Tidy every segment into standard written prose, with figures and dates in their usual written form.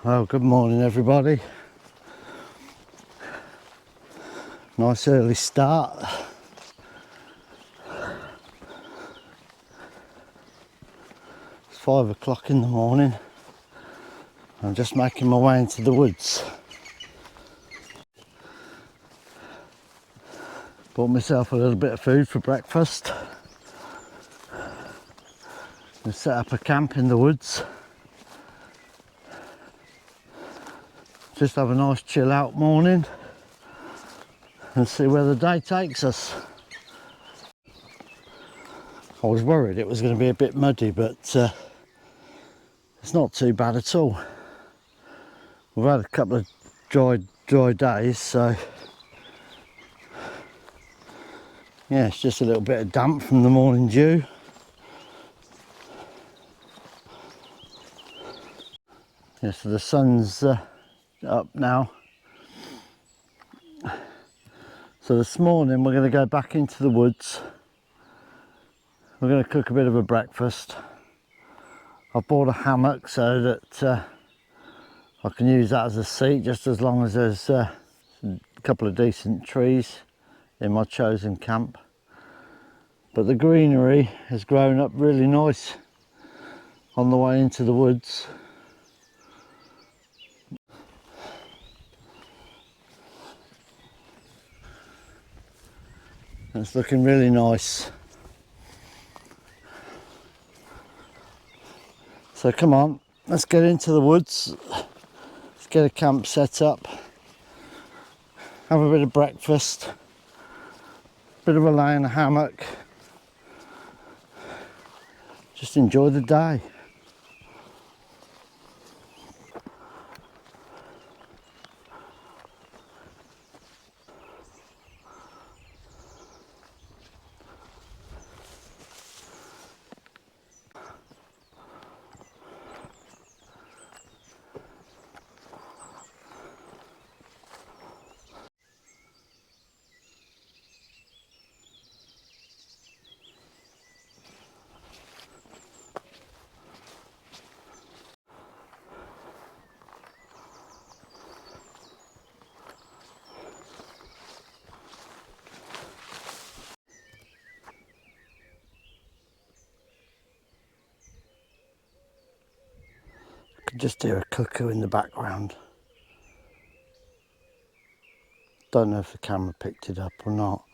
Well, good morning everybody. Nice early start. It's 5 o'clock in the morning. I'm just making my way into the woods. Bought myself a little bit of food for breakfast. And set up a camp in the woods. Just have a nice chill out morning and see where the day takes us. I was worried it was going to be a bit muddy, but it's not too bad at all. We've had a couple of dry days, so yeah, it's just a little bit of damp from the morning dew. Yeah, so the sun's up now. So this morning we're going to go back into the woods. We're going to cook a bit of a breakfast. I've bought a hammock so that I can use that as a seat, just as long as there's a couple of decent trees in my chosen camp. But the greenery has grown up really nice on the way into the woods. It's looking really nice. So come on, let's get into the woods. Let's get a camp set up. Have a bit of breakfast. Bit of a lay in a hammock. Just enjoy the day. I can just hear a cuckoo in the background. Don't know if the camera picked it up or not.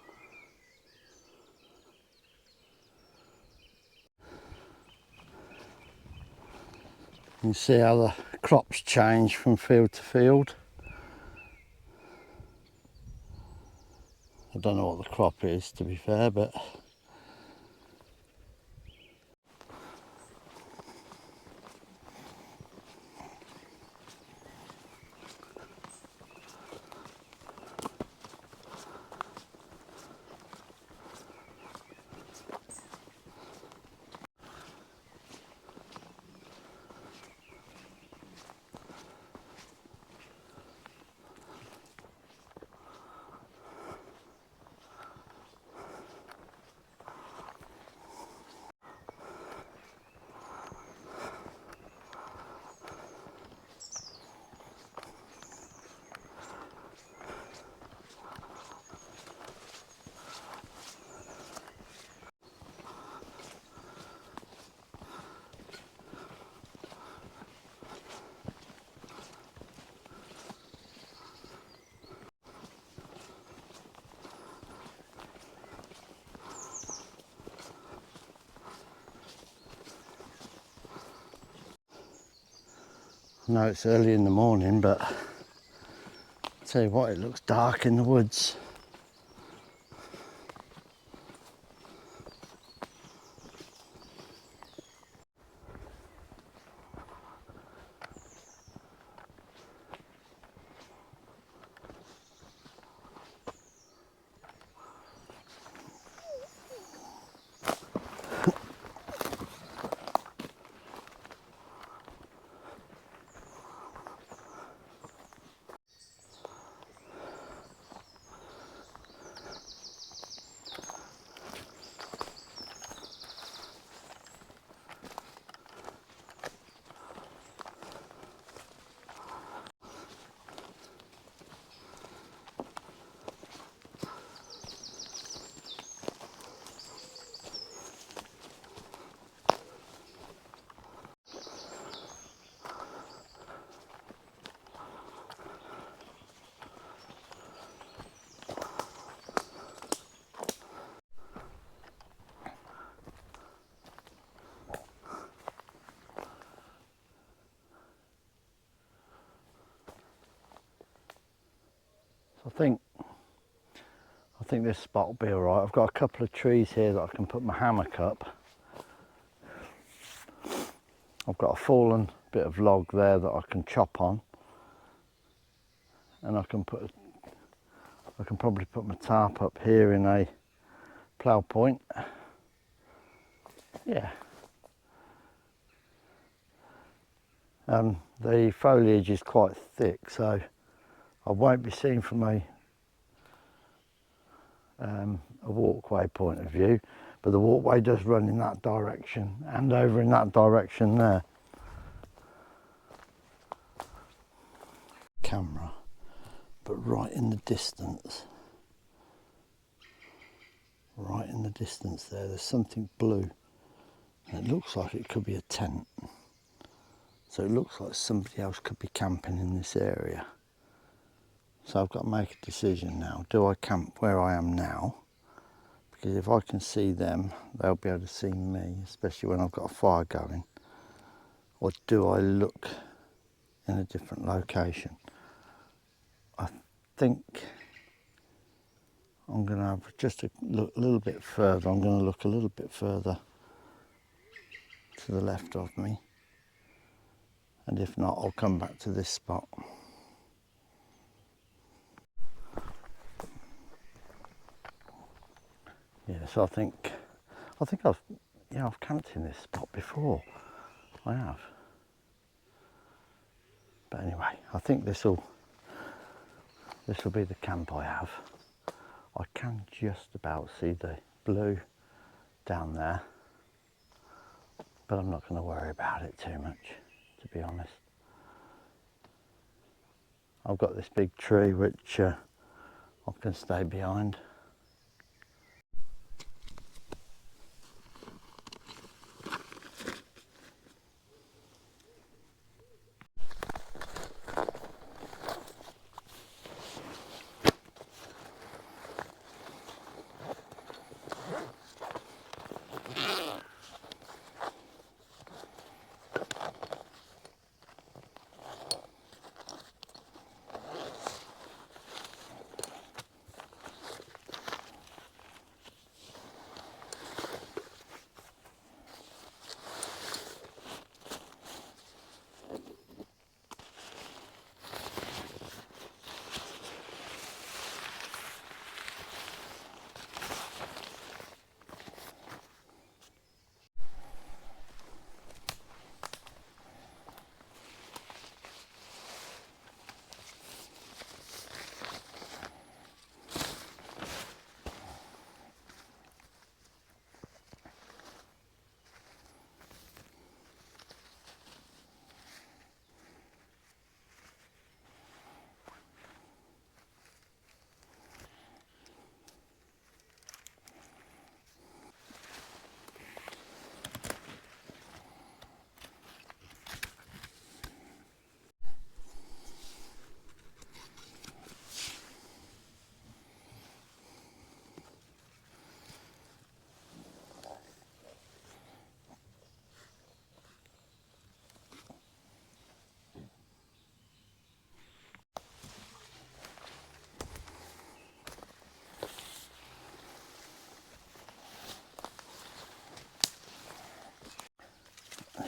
You can see how the crops change from field to field. I don't know what the crop is, to be fair, but I know it's early in the morning, but I'll tell you what, it looks dark in the woods. think this spot will be alright. I've got a couple of trees here that I can put my hammock up. I've got a fallen bit of log there that I can chop on, and I can probably put my tarp up here in a plough point. Yeah. The foliage is quite thick, so I won't be seen from a walkway point of view, but the walkway does run in that direction and over in that direction there. Camera, but right in the distance there's something blue, and it looks like it could be a tent, so it looks like somebody else could be camping in this area. So I've got to make a decision now. Do I camp where I am now? Because if I can see them, they'll be able to see me, especially when I've got a fire going. Or do I look in a different location? I think I'm going to have just a look a little bit further. I'm going to look a little bit further to the left of me. And if not, I'll come back to this spot. Yeah, so I think I've camped in this spot before. I have. But anyway, I think this will be the camp I have. I can just about see the blue down there, but I'm not going to worry about it too much, to be honest. I've got this big tree which I can stay behind.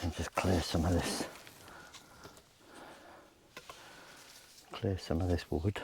And just clear some of this wood.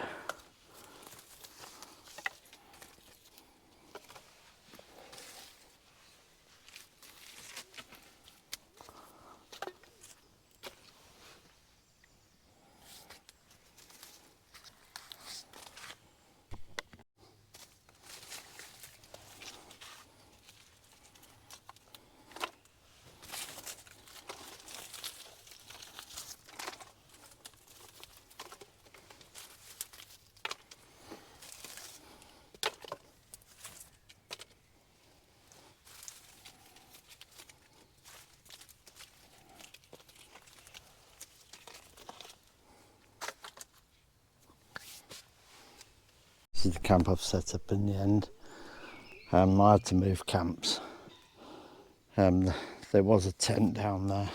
This is the camp I've set up in the end. I had to move camps. There was a tent down there.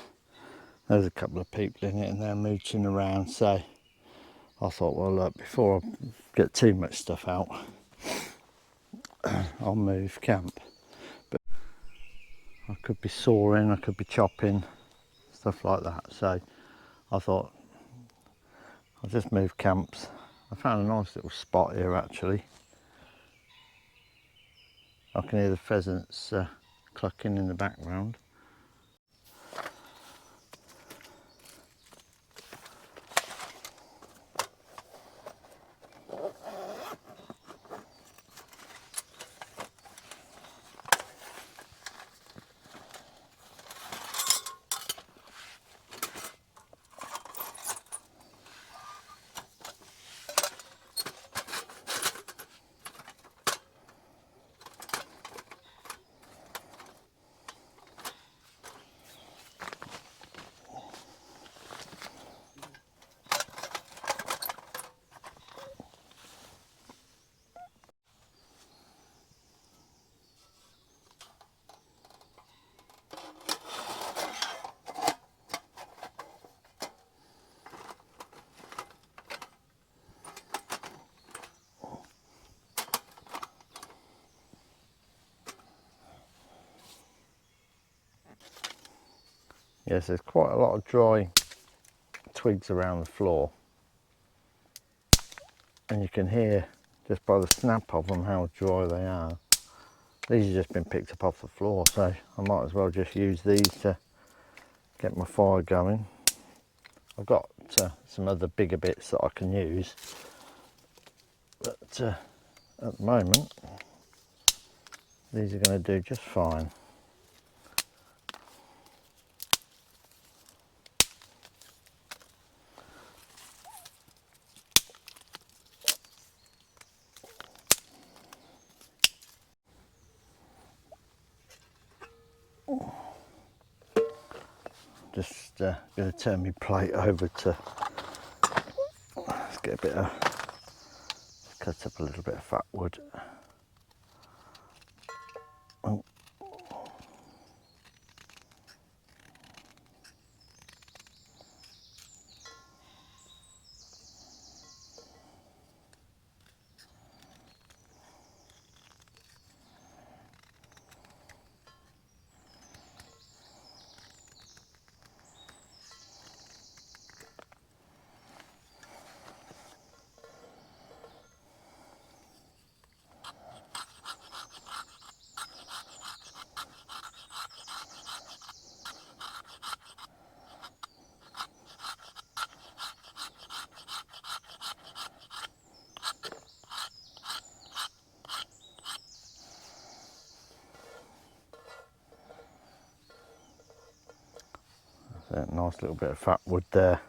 There's a couple of people in it and they're mooching around, so I thought, well, look, before I get too much stuff out, I'll move camp. But I could be sawing, I could be chopping, stuff like that. So I thought I'll just move camps. I found a nice little spot here actually. I can hear the pheasants clucking in the background. Yes, there's quite a lot of dry twigs around the floor, and you can hear just by the snap of them how dry they are. These have just been picked up off the floor, so I might as well just use these to get my fire going. I've got some other bigger bits that I can use, but at the moment these are going to do just fine. Just going to turn my plate over to, let's get a bit of, cut up a little bit of fat wood. Oh. That nice little bit of fat wood there.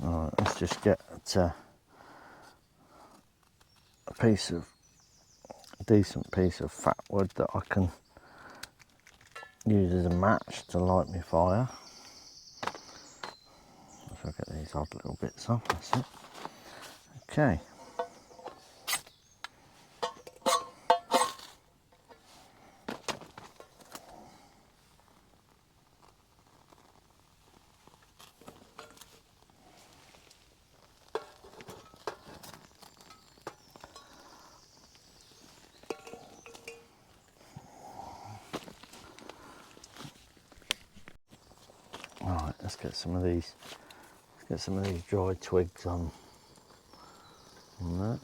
Alright, let's just get a decent piece of fat wood that I can use as a match to light my fire. If I get these odd little bits off, that's it. Okay. Alright, let's get some of these dry twigs on that.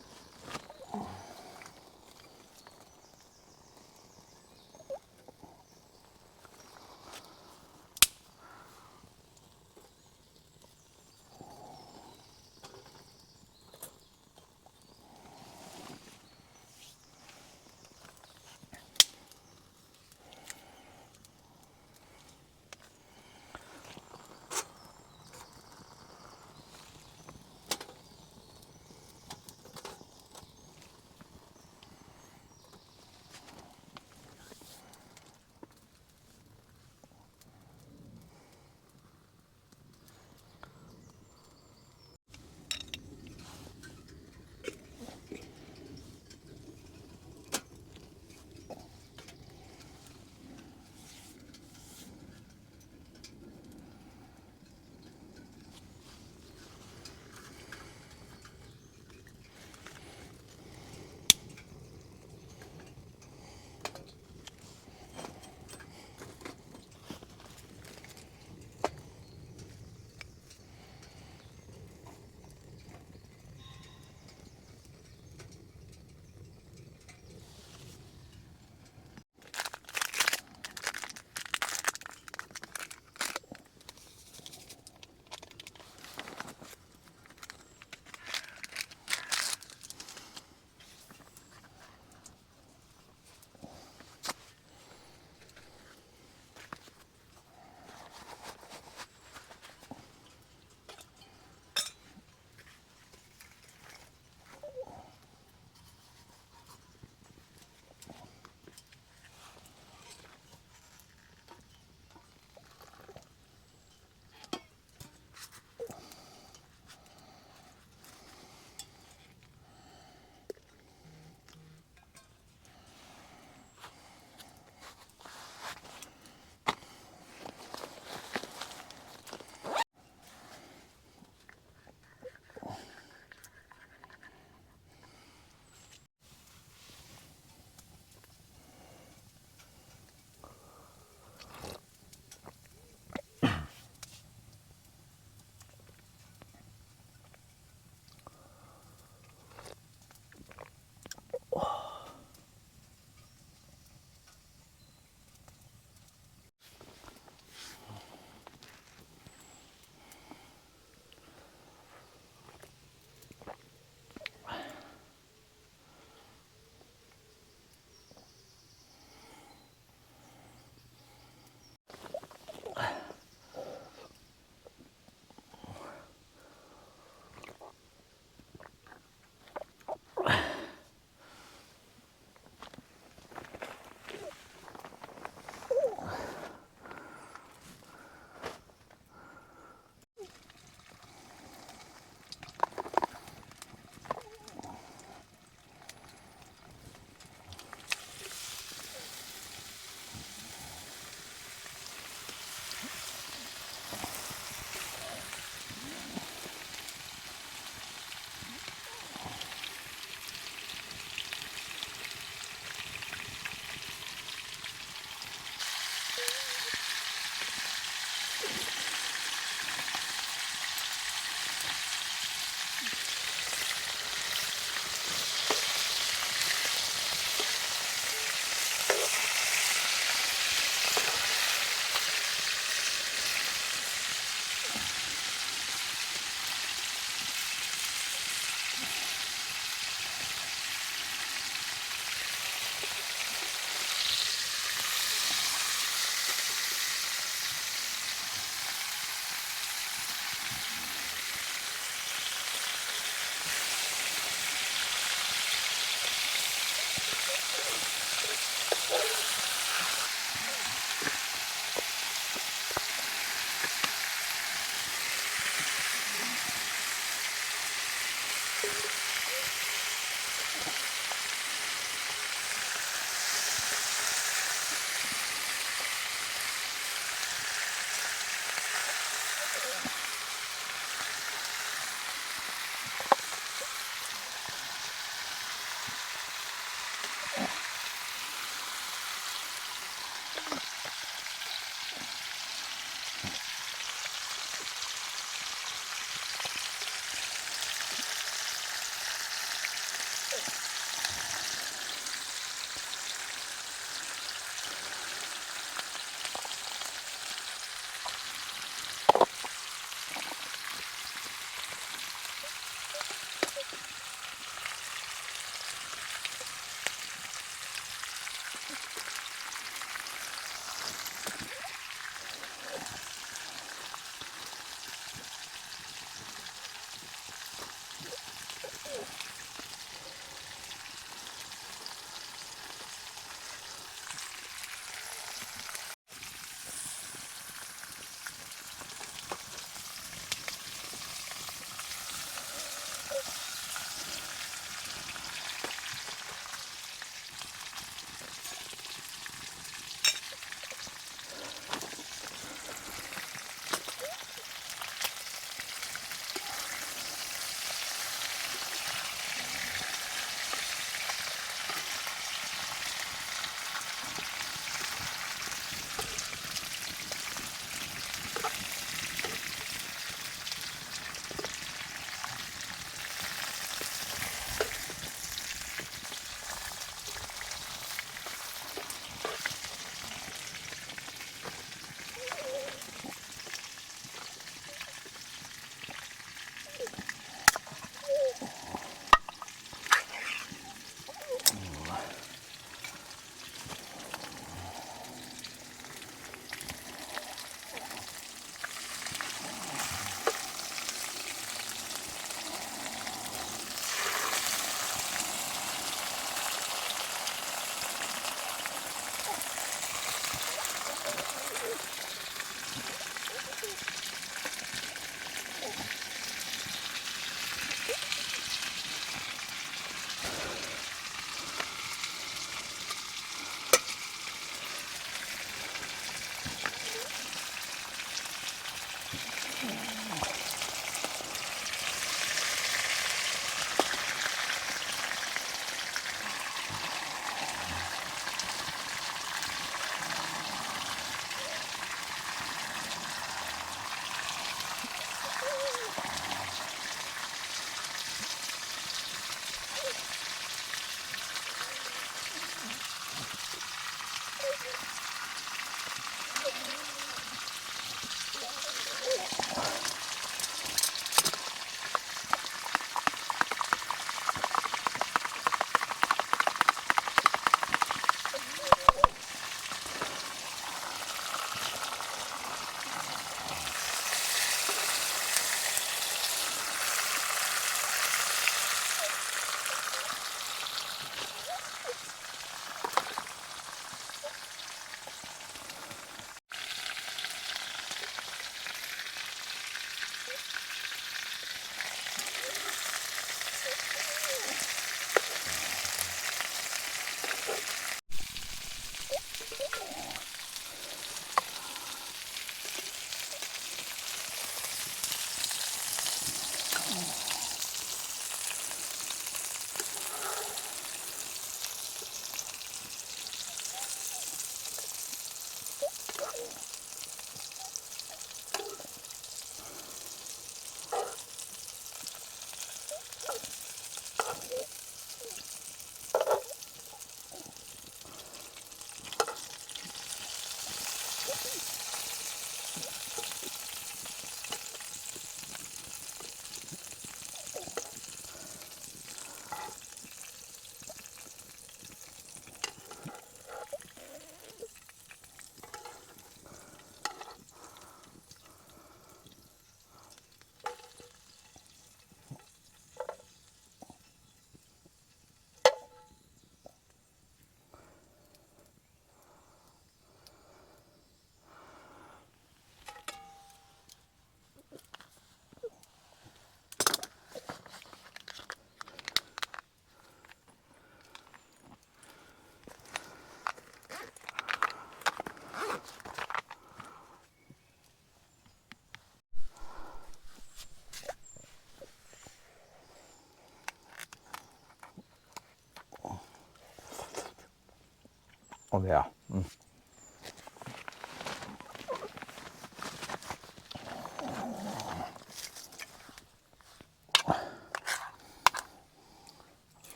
Oh yeah.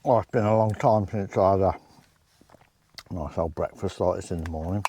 Oh, it's been a long time since I had a nice old breakfast like this in the morning.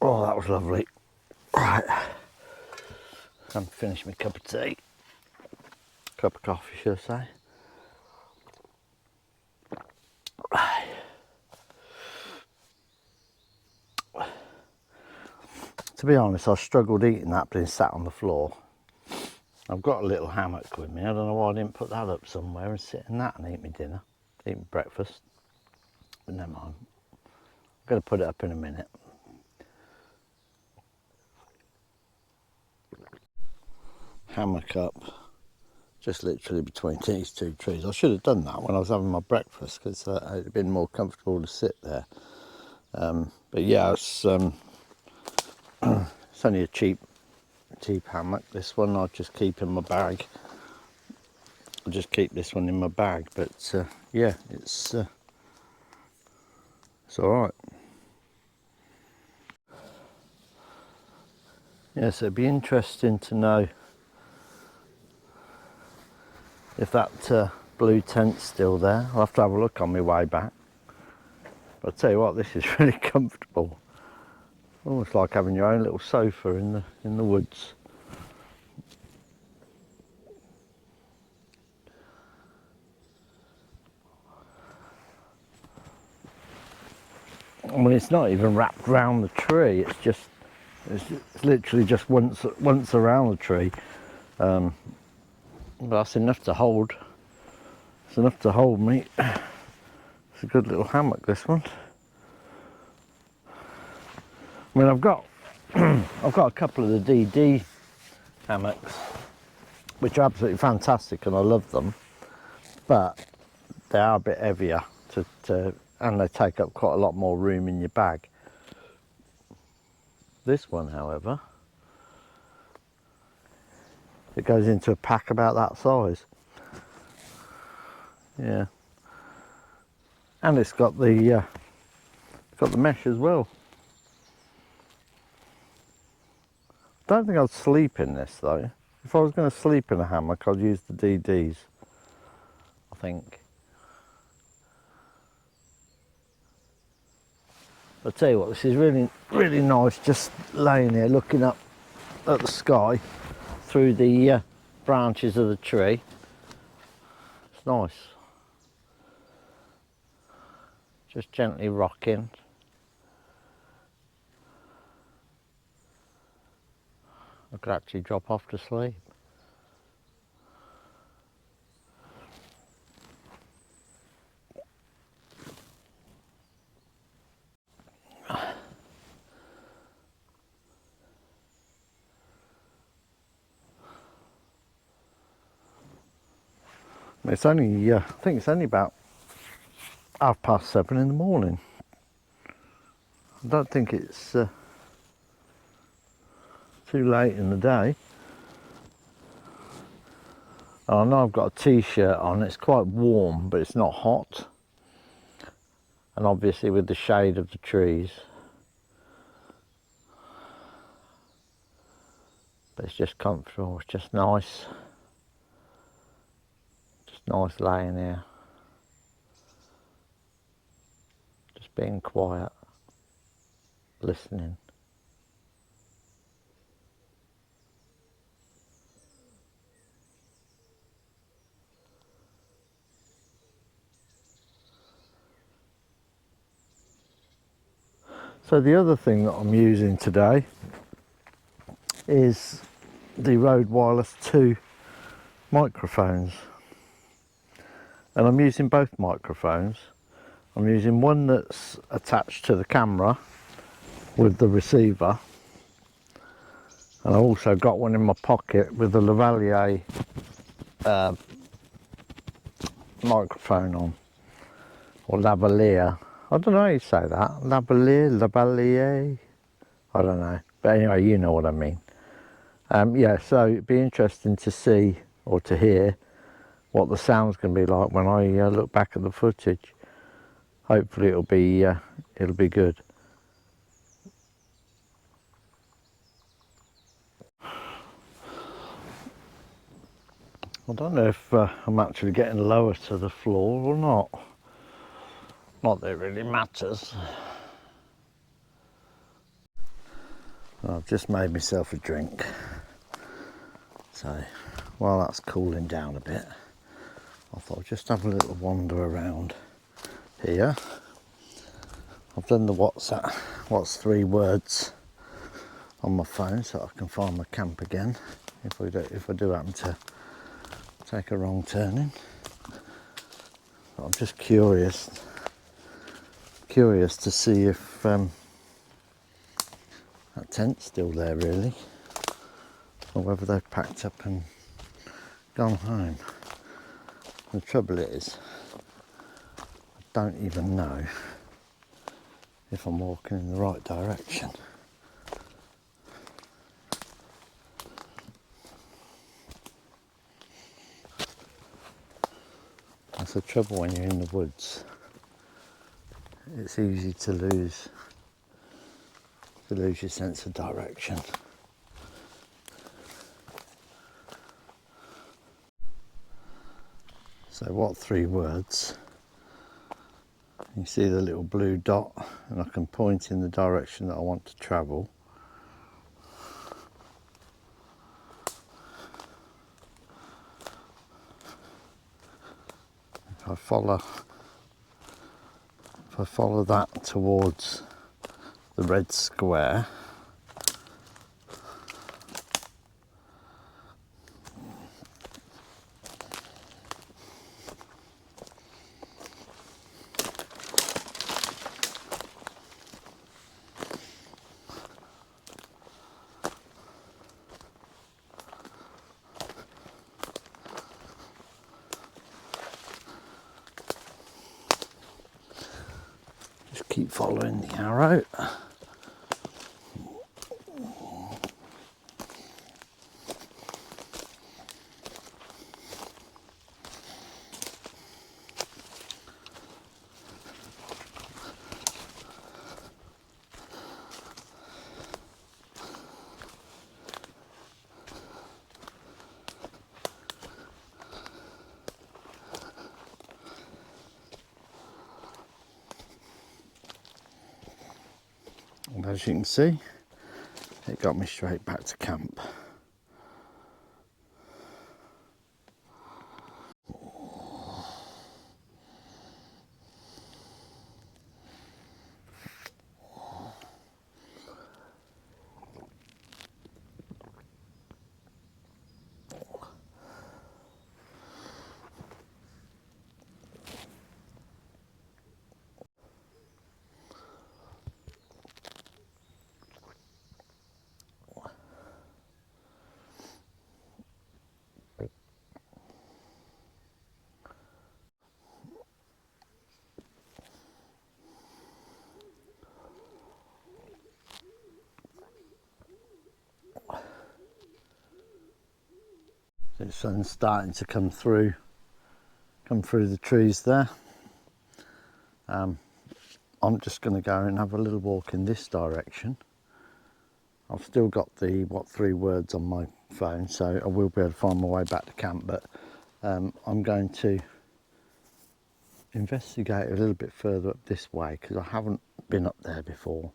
Oh, that was lovely. Right, I'm finished my cup of tea. Cup of coffee, should I say. To be honest, I struggled eating that being sat on the floor. I've got a little hammock with me. I don't know why I didn't put that up somewhere and sit in that and eat my dinner, eat my breakfast. But never mind. I'm going to put it up in a minute. Hammock up, just literally between these two trees. I should have done that when I was having my breakfast because it would have been more comfortable to sit there. But yeah, it's only a cheap hammock. This one I'll just keep in my bag. I'll just keep this one in my bag. But yeah, it's all right. Yeah, so it'd be interesting to know if that blue tent's still there. I'll have to have a look on my way back. But I'll tell you what, this is really comfortable. Almost like having your own little sofa in the woods. I mean, it's not even wrapped around the tree. It's literally just once around the tree. But that's enough to hold. It's enough to hold me. It's a good little hammock, this one. I mean, I've got a couple of the DD hammocks, which are absolutely fantastic, and I love them. But they are a bit heavier and they take up quite a lot more room in your bag. This one, however, it goes into a pack about that size. Yeah, and it's got the mesh as well. Don't think I'd sleep in this though. If I was going to sleep in a hammock, I'd use the DDs, I think. I'll tell you what, this is really, really nice, just laying here looking up at the sky through the branches of the tree. It's nice. Just gently rocking. I could actually drop off to sleep. It's only, I think it's only about 7:30 in the morning. I don't think it's too late in the day. I know I've got a t-shirt on. It's quite warm, but it's not hot. And obviously with the shade of the trees. But it's just comfortable. It's just nice. Just nice laying here. Just being quiet. Listening. So the other thing that I'm using today is the Rode Wireless 2 microphones, and I'm using both microphones. I'm using one that's attached to the camera with the receiver, and I also got one in my pocket with the lavalier microphone on, or lavalier. I don't know how you say that. Lavalier. I don't know. But anyway, you know what I mean. Yeah, so it'd be interesting to see or to hear what the sound's going to be like when I look back at the footage. Hopefully it'll be good. I don't know if I'm actually getting lower to the floor or not. Not that it really matters. I've just made myself a drink. So while that's cooling down a bit, I thought I'd just have a little wander around here. I've done the what's 3 words on my phone so I can find my camp again if I do happen to take a wrong turning. But I'm just curious to see if that tent's still there really, or whether they've packed up and gone home. The trouble is, I don't even know if I'm walking in the right direction. That's the trouble when you're in the woods. It's easy to lose your sense of direction. So what 3 words? You see the little blue dot, and I can point in the direction that I want to travel. If I follow that towards the red square, just keep following the arrow. And as you can see, it got me straight back to camp. The sun's starting to come through the trees there. I'm just going to go and have a little walk in this direction. I've still got the what 3 words on my phone, so I will be able to find my way back to camp, but I'm going to investigate a little bit further up this way because I haven't been up there before.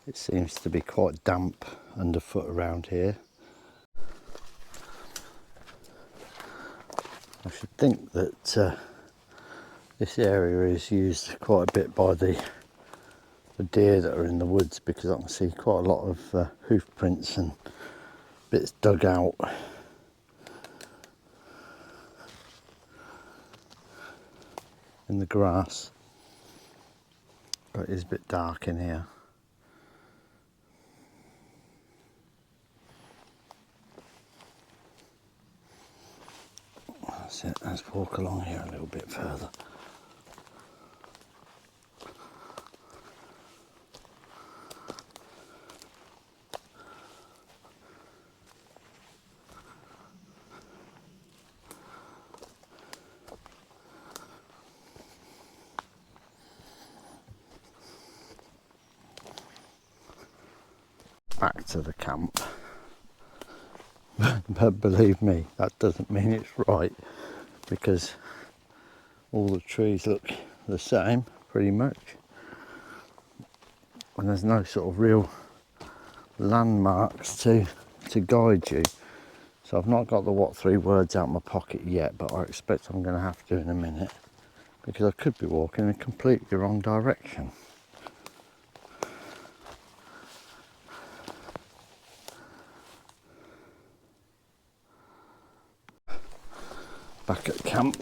It seems to be quite damp underfoot around here. I should think that This area is used quite a bit by the deer that are in the woods, because I can see quite a lot of hoof prints and bits dug out. In the grass, but it is a bit dark in here. That's it, let's walk along here a little bit further. Back to the camp. But believe me, that doesn't mean it's right, because all the trees look the same pretty much, and there's no sort of real landmarks to guide you. So I've not got the what three words out of my pocket yet, but I expect I'm going to have to in a minute, because I could be walking in a completely wrong direction. Back at camp.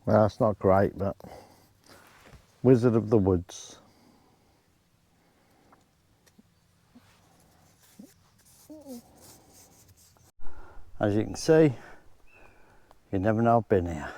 Well, that's not great, but Wizard of the Woods. As you can see, you never know I've been here.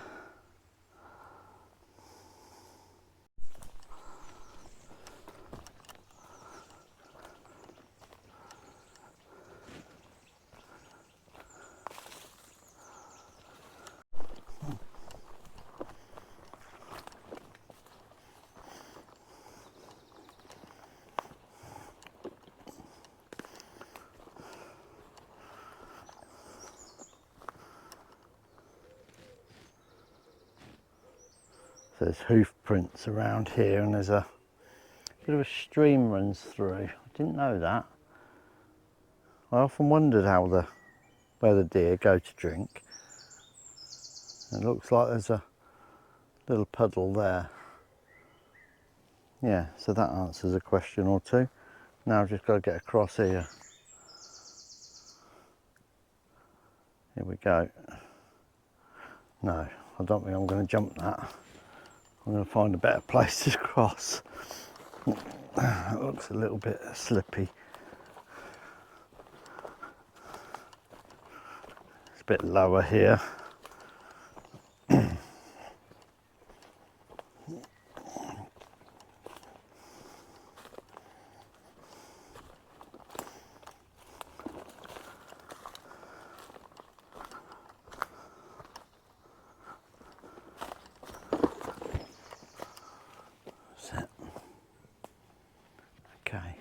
There's hoof prints around here, and there's a bit of a stream runs through. I didn't know that. I often wondered where the deer go to drink. It looks like there's a little puddle there. Yeah, so that answers a question or two. Now I've just got to get across here. Here we go. No, I don't think I'm going to jump that. I'm going to find a better place to cross. It looks a little bit slippy. It's a bit lower here. Okay.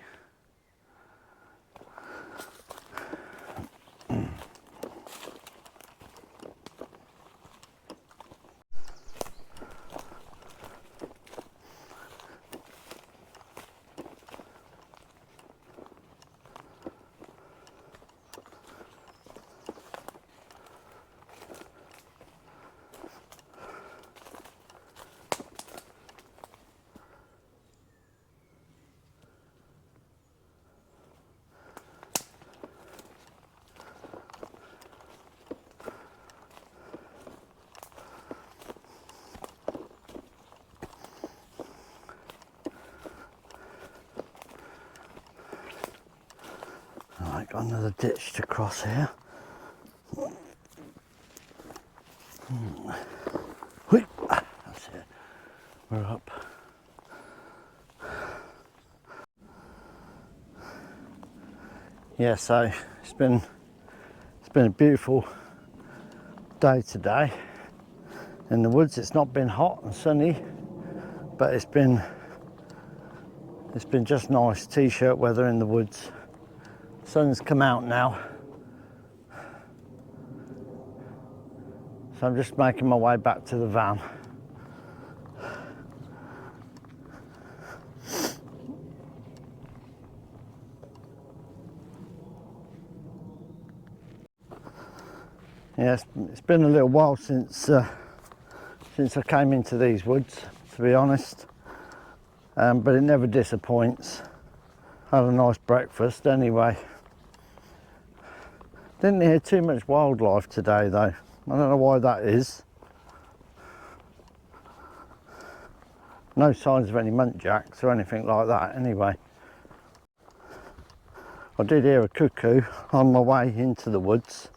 Right, got another ditch to cross here. That's it. We're up. Yeah, so it's been a beautiful day today in the woods. It's not been hot and sunny, but it's been just nice t-shirt weather in the woods. Sun's come out now, so I'm just making my way back to the van. Yeah, it's been a little while since I came into these woods, to be honest, but it never disappoints. Had a nice breakfast anyway. Didn't hear too much wildlife today though. I don't know why that is. No signs of any muntjacs or anything like that anyway. I did hear a cuckoo on my way into the woods,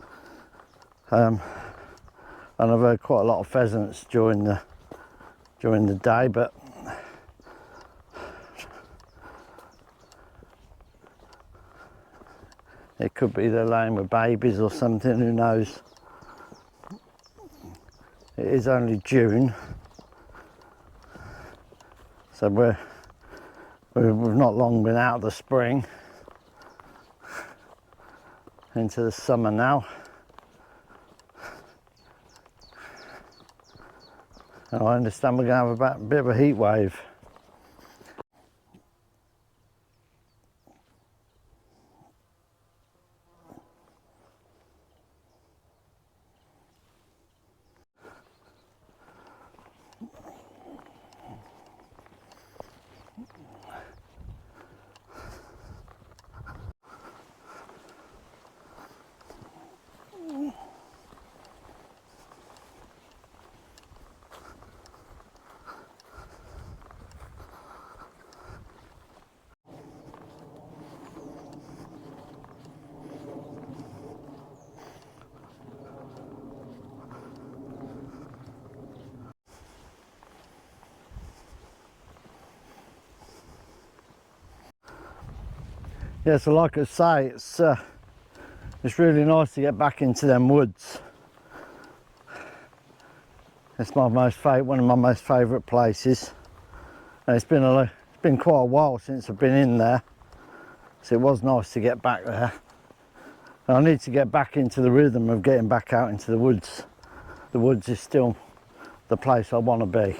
and I've heard quite a lot of pheasants during the day, but it could be they're laying with babies or something, who knows. It is only June, so we've not long been out of the spring into the summer now. And I understand we're going to have a bit of a heat wave. Yeah, so like I say, it's really nice to get back into them woods. It's one of my most favourite places, and it's been quite a while since I've been in there, so it was nice to get back there. And I need to get back into the rhythm of getting back out into the woods. The woods is still the place I want to be.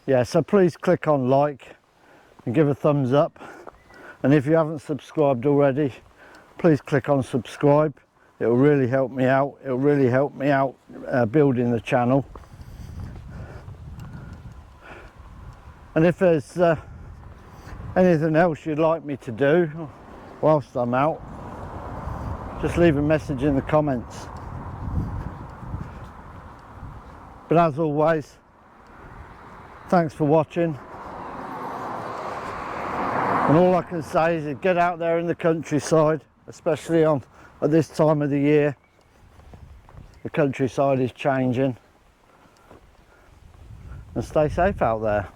Yeah, so please click on like and give a thumbs up, and if you haven't subscribed already, please click on subscribe. It will really help me out. It will really help me out building the channel. And if there's anything else you'd like me to do whilst I'm out, just leave a message in the comments. But as always, thanks for watching. And all I can say is get out there in the countryside, especially at this time of the year. The countryside is changing. And stay safe out there.